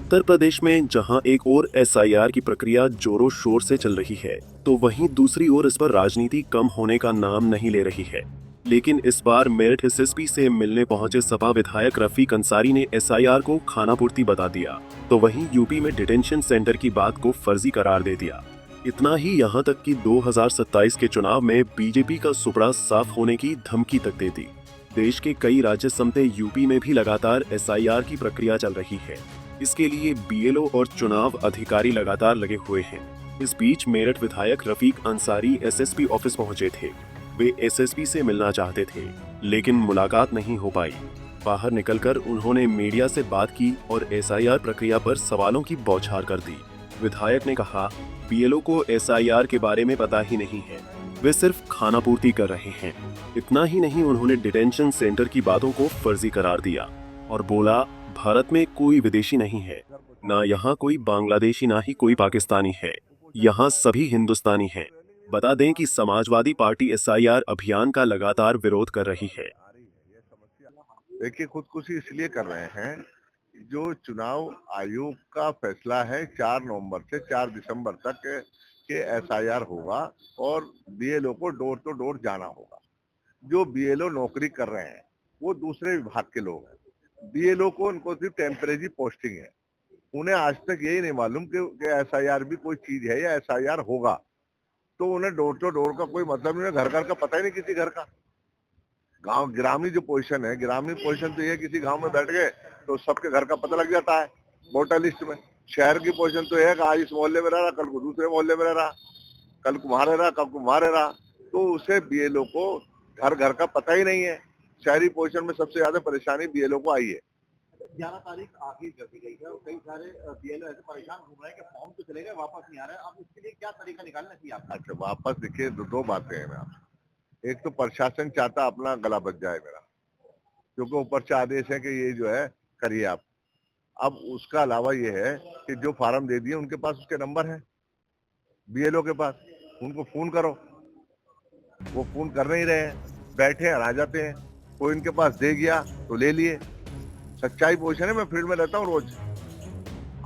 उत्तर प्रदेश में जहां एक ओर एसआईआर की प्रक्रिया जोरों शोर से चल रही है, तो वहीं दूसरी ओर इस पर राजनीति कम होने का नाम नहीं ले रही है। लेकिन इस बार मेरठ एसएसपी से मिलने पहुंचे सपा विधायक रफीक अंसारी ने एसआईआर को खानापूर्ति बता दिया, तो वहीं यूपी में डिटेंशन सेंटर की बात को फर्जी करार दे दिया। इतना ही यहाँ तक कि 2027 के चुनाव में बीजेपी का सुपड़ा साफ होने की धमकी तक दे दी। देश के कई राज्य समेत यूपी में भी लगातार एसआईआर की प्रक्रिया चल रही है। इसके लिए बीएलओ और चुनाव अधिकारी लगातार लगे हुए हैं। इस बीच मेरठ विधायक रफीक अंसारी एसएसपी ऑफिस पहुंचे थे। वे एसएसपी से मिलना चाहते थे, लेकिन मुलाकात नहीं हो पाई। बाहर निकलकर उन्होंने मीडिया से बात की और एसआईआर प्रक्रिया पर सवालों की बौछार कर दी। विधायक ने कहा, बीएलओ को एसआईआर के बारे में पता ही नहीं है, वे सिर्फ खानापूर्ति कर रहे हैं। इतना ही नहीं, उन्होंने डिटेंशन सेंटर की बातों को फर्जी करार दिया और बोला, भारत में कोई विदेशी नहीं है, ना यहाँ कोई बांग्लादेशी ना ही कोई पाकिस्तानी है, यहाँ सभी हिंदुस्तानी हैं। बता दें कि समाजवादी पार्टी एसआईआर अभियान का लगातार विरोध कर रही है। देखिए, खुदकुशी इसलिए कर रहे हैं, जो चुनाव आयोग का फैसला है 4 नवंबर से 4 दिसंबर तक के एसआईआर होगा और बीएलओ को डोर टू डोर जाना होगा। जो बीएलओ नौकरी कर रहे हैं वो दूसरे विभाग के लोग हैं। बीएलओ को उनको सिर्फ टेम्परेरी पोस्टिंग है। उन्हें आज तक यही नहीं मालूम कि एसआईआर भी कोई चीज है या एसआईआर होगा। तो उन्हें डोर टू डोर का कोई मतलब नहीं, घर घर का पता ही नहीं किसी घर का। गांव ग्रामीण जो पोजीशन है, ग्रामीण पोजीशन तो ये किसी गांव में बैठ गए तो सबके घर का पता लग जाता है वोटर लिस्ट में। शहर की पोजीशन तो है कि आज इस मोहल्ले में रह रहा, कल को दूसरे मोहल्ले में रह रहा, कल को वहां रह रहा, कल को वहां रह रहा। तो उसे बीएलओ को घर घर का पता ही नहीं है। शहरी पोजीशन में सबसे ज्यादा परेशानी बीएलओ को आई है। 11 तारीख आखिर कर दी गई है और कई सारे बीएलओ ऐसे परेशान घूम रहे हैं कि फॉर्म तो चले गए, वापस नहीं आ रहे। अब इसके लिए क्या तरीका निकालना चाहिए आपको? अच्छा, वापस देखिए, दो बातें हैं आपसे। एक तो प्रशासन चाहता अपना गला बच जाए मेरा, क्योंकि ऊपर से आदेश है कि ये जो है करिए आप। अब उसका अलावा ये है कि जो फार्म दे दिए उनके पास उसके नंबर है बीएलओ के पास, उनको फोन करो। वो फोन कर नहीं रहे हैं, बैठे हैं, आ जाते हैं। कोई इनके पास दे गया तो ले लिए। सच्चाई पोजीशन है, मैं फील्ड में रहता हूँ रोज।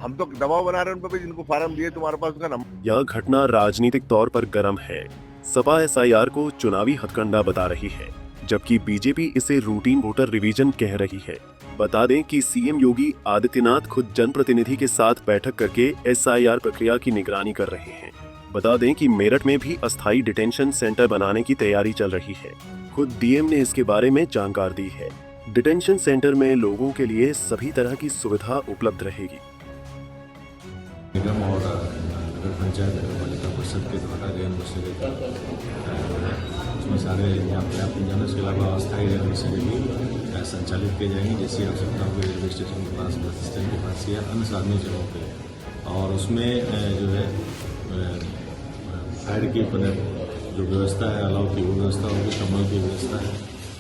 हम तो दबाव बना रहे हैं उन पर, जिनको फार्म दिए तुम्हारे पास उसका नंबर। यह घटना राजनीतिक तौर पर गर्म है। सपा एसआईआर को चुनावी हथकंडा बता रही है, जबकि बीजेपी इसे रूटीन वोटर रिवीजन कह रही है। बता दें कि सीएम योगी आदित्यनाथ खुद जनप्रतिनिधि के साथ बैठक करके एसआईआर प्रक्रिया की निगरानी कर रहे हैं। बता दें कि मेरठ में भी अस्थायी डिटेंशन सेंटर बनाने की तैयारी चल रही है। खुद डीएम ने इसके बारे में जानकारी दी है। डिटेंशन सेंटर में लोगों के लिए सभी तरह की सुविधा उपलब्ध रहेगी। निगम और नगर पंचायत नगर पालिका परिषद के द्वारा रेल बसेरे उसमें सारे यहाँ पर्याप्त इंजन के अलावा अस्थायी रेल बसेरे भी संचालित किए जाएंगे, जैसी आवश्यकता होगी रेलवे स्टेशन के पास, बस स्टैंड के पास या अन्य सार्वजनिक जगहों पे। और उसमें जो है फायर की जो व्यवस्था है, अलाव की वो व्यवस्था होगी, कम्बल की व्यवस्था है,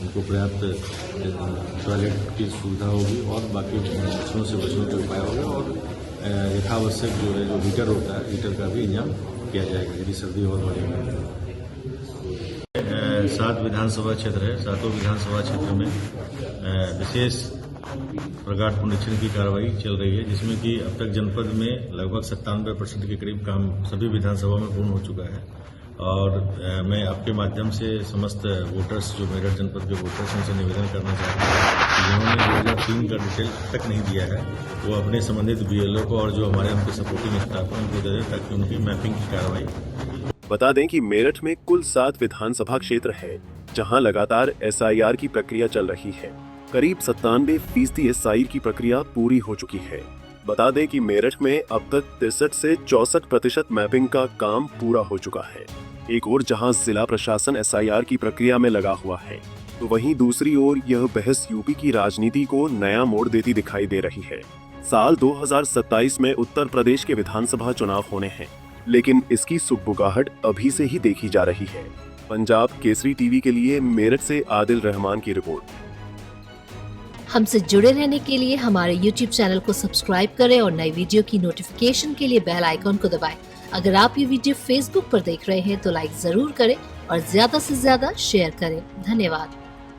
उनको पर्याप्त टॉयलेट की सुविधा होगी और बाकी बच्चों से बचने के उपाय होगा। और यथावश्यक जो है, जो हीटर होता है, हीटर का भी इंतजाम किया जाएगा यदि सर्दी और बढ़ेगी। 7 विधानसभा क्षेत्र है, 7 विधानसभा क्षेत्र में विशेष प्रगाढ़ पुनरीक्षण की कार्रवाई चल रही है, जिसमें कि अब तक जनपद में लगभग 97% के करीब काम सभी विधानसभा में पूर्ण हो चुका है। और मैं आपके माध्यम से समस्त वोटर्स, जो मेरठ जनपद के वोटर्स, उनसे निवेदन करना चाहता हूँ कि जिन्होंने 2003 का डिटेल तक नहीं दिया है, वो अपने संबंधित बीएलओ को और जो हमारे उनके सपोर्टिंग स्टाफ है उनको दे दें, ताकि उनकी मैपिंग की कार्रवाई। बता दें कि मेरठ में कुल 7 विधानसभा क्षेत्र है, जहां लगातार एसआईआर की प्रक्रिया चल रही है। करीब 97% एसआईआर की प्रक्रिया पूरी हो चुकी है। बता दें कि मेरठ में अब तक 63 से 64% मैपिंग का काम पूरा हो चुका है। एक ओर जहां जिला प्रशासन एसआईआर की प्रक्रिया में लगा हुआ है, तो वहीं दूसरी ओर यह बहस यूपी की राजनीति को नया मोड़ देती दिखाई दे रही है। साल 2027 में उत्तर प्रदेश के विधानसभा चुनाव होने हैं, लेकिन इसकी सुगबुगाहट अभी से ही देखी जा रही है। पंजाब केसरी टीवी के लिए मेरठ से आदिल रहमान की रिपोर्ट। हमसे जुड़े रहने के लिए हमारे YouTube चैनल को सब्सक्राइब करें और नई वीडियो की नोटिफिकेशन के लिए बेल आइकॉन को दबाएं। अगर आप ये वीडियो Facebook पर देख रहे हैं तो लाइक जरूर करें और ज्यादा से ज्यादा शेयर करें। धन्यवाद।